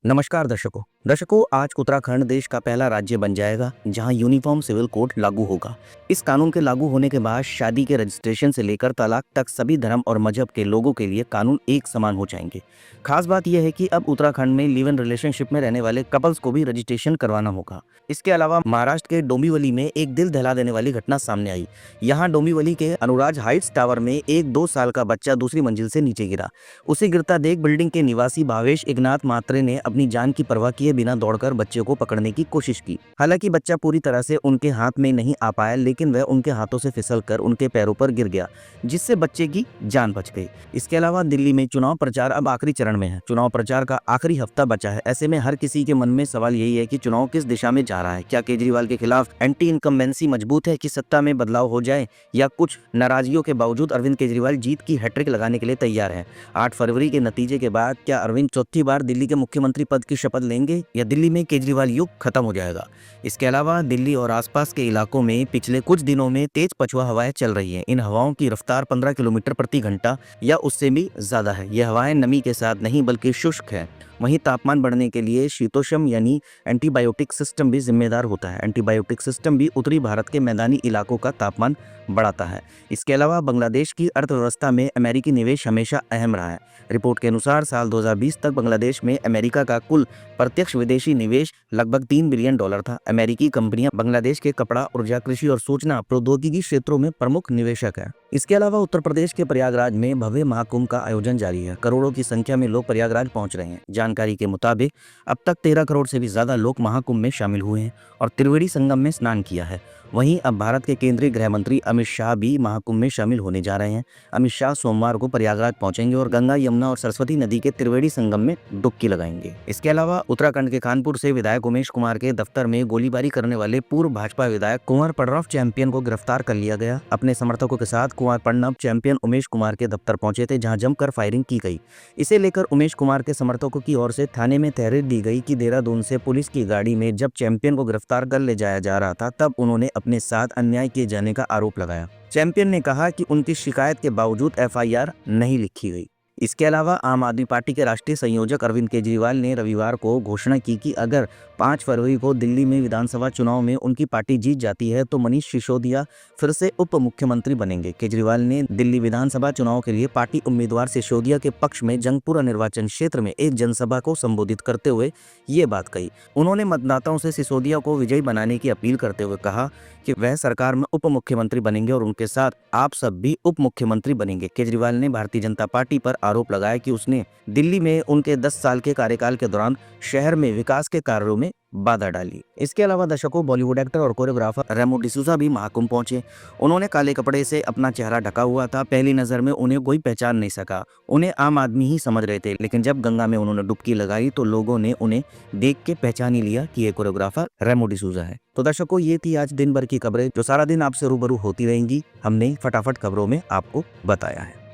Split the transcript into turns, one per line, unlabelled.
नमस्कार दर्शकों आज उत्तराखंड देश का पहला राज्य बन जाएगा जहां यूनिफॉर्म सिविल कोड लागू होगा। इस कानून के लागू होने के बाद शादी के रजिस्ट्रेशन से लेकर तलाक तक सभी धर्म और मजहब के लोगों के लिए कानून एक समान हो जाएंगे। खास बात यह है कि अब उत्तराखंड में लिव इन रिलेशनशिप में रहने वाले कपल्स को भी रजिस्ट्रेशन करवाना होगा। इसके अलावा महाराष्ट्र के डोंबिवली में एक दिल दहला देने वाली घटना सामने आई। यहाँ डोंबिवली के अनुराज हाइट्स टावर में एक 2 साल का बच्चा दूसरी मंजिल से नीचे गिरा। उसे गिरता देख बिल्डिंग के निवासी भावेश इगनाथ मात्रे ने अपनी जान की परवाह किए बिना दौड़कर बच्चे को पकड़ने की कोशिश की। हालांकि बच्चा पूरी तरह से उनके हाथ में नहीं आ पाया, लेकिन वह उनके हाथों से फिसलकर उनके पैरों पर गिर गया, जिससे बच्चे की जान बच गई। इसके अलावा दिल्ली में चुनाव प्रचार अब आखिरी चरण में है। चुनाव प्रचार का आखिरी हफ्ता बचा है। ऐसे में हर किसी के मन में सवाल यही है कि चुनाव किस दिशा में जा रहा है। क्या केजरीवाल के खिलाफ एंटी इनकम्बेंसी मजबूत है कि सत्ता में बदलाव हो जाए, या कुछ नाराजगियों के बावजूद अरविंद केजरीवाल जीत की हैट्रिक लगाने के लिए तैयार है। 8 फरवरी के नतीजे के बाद क्या अरविंद चौथी बार दिल्ली के मुख्यमंत्री पद की शपथ लेंगे, या दिल्ली में केजरीवाल युग खत्म हो जाएगा। इसके अलावा दिल्ली और आसपास के इलाकों में पिछले कुछ दिनों में तेज पछुआ हवाएं चल रही हैं। इन हवाओं की रफ्तार 15 किलोमीटर प्रति घंटा या उससे भी ज्यादा है। यह हवाएं नमी के साथ नहीं बल्कि शुष्क है। वहीं तापमान बढ़ने के लिए शीतोष्ण यानी एंटीबायोटिक सिस्टम भी जिम्मेदार होता है। एंटीबायोटिक सिस्टम भी उत्तरी भारत के मैदानी इलाकों का तापमान बढ़ाता है। इसके अलावा बांग्लादेश की अर्थव्यवस्था में अमेरिकी निवेश हमेशा अहम रहा है। रिपोर्ट के अनुसार साल 2020 तक बांग्लादेश में अमेरिका का कुल प्रत्यक्ष विदेशी निवेश लगभग $3 बिलियन था। अमेरिकी कंपनियां बांग्लादेश के कपड़ा, ऊर्जा, कृषि और सूचना प्रौद्योगिकी क्षेत्रों में प्रमुख निवेशक है। इसके अलावा उत्तर प्रदेश के प्रयागराज में भव्य महाकुंभ का आयोजन जारी है। करोड़ों की संख्या में लोग प्रयागराज पहुंच रहे हैं। जानकारी के मुताबिक अब तक 13 करोड़ से भी ज्यादा लोग महाकुंभ में शामिल हुए हैं और त्रिवेणी संगम में स्नान किया है। वहीं अब भारत के केंद्रीय गृह मंत्री अमित शाह भी महाकुंभ में शामिल होने जा रहे हैं। अमित शाह सोमवार को प्रयागराज पहुंचेंगे और गंगा, यमुना और सरस्वती नदी के त्रिवेणी संगम में डुबकी लगाएंगे। इसके अलावा उत्तराखंड के कानपुर से विधायक उमेश कुमार के दफ्तर में गोलीबारी करने वाले पूर्व भाजपा विधायक कुंवर प्रणव चैंपियन को गिरफ्तार कर लिया गया। अपने समर्थकों के साथ कुंवर प्रणव चैंपियन उमेश कुमार के दफ्तर पहुंचे थे, जहां जमकर फायरिंग की गई। इसे लेकर उमेश कुमार के समर्थकों की ओर से थाने में तहरीर दी गई कि देहरादून से पुलिस की गाड़ी में जब चैंपियन को गिरफ्तार कर ले जाया जा रहा था, तब उन्होंने अपने साथ अन्याय किए जाने का आरोप लगाया। चैंपियन ने कहा कि उनकी शिकायत के बावजूद FIR नहीं लिखी गई। इसके अलावा आम आदमी पार्टी के राष्ट्रीय संयोजक अरविंद केजरीवाल ने रविवार को घोषणा की कि अगर 5 फरवरी को दिल्ली में विधानसभा चुनाव में उनकी पार्टी जीत जाती है तो मनीष सिसोदिया फिर से उप मुख्यमंत्री बनेंगे। केजरीवाल ने दिल्ली विधानसभा चुनाव के लिए पार्टी उम्मीदवार सिसोदिया के पक्ष में जंगपुरा निर्वाचन क्षेत्र में एक जनसभा को संबोधित करते हुए ये बात कही। उन्होंने मतदाताओं से सिसोदिया को विजयी बनाने की अपील करते हुए कहा कि वह सरकार में उप मुख्यमंत्री बनेंगे और उनके साथ आप सब भी उप मुख्यमंत्री बनेंगे। केजरीवाल ने भारतीय जनता पार्टी पर आरोप लगाया कि उसने दिल्ली में उनके 10 साल के कार्यकाल के दौरान शहर में विकास के कार्यों में बाधा डाली। इसके अलावा दर्शकों, बॉलीवुड एक्टर और कोरियोग्राफर रेमो डिसूजा भी महाकुंभ पहुंचे। उन्होंने काले कपड़े से अपना चेहरा ढका हुआ था। पहली नजर में उन्हें कोई पहचान नहीं सका। उन्हें आम आदमी ही समझ रहे थे, लेकिन जब गंगा में उन्होंने डुबकी लगाई तो लोगों ने उन्हें देख के पहचान ही लिया कि ये कोरियोग्राफर रेमो डिसूजा है। तो दर्शकों, ये थी आज दिन भर की खबरें जो सारा दिन आपसे रूबरू होती रहेंगी। हमने फटाफट खबरों में आपको बताया है।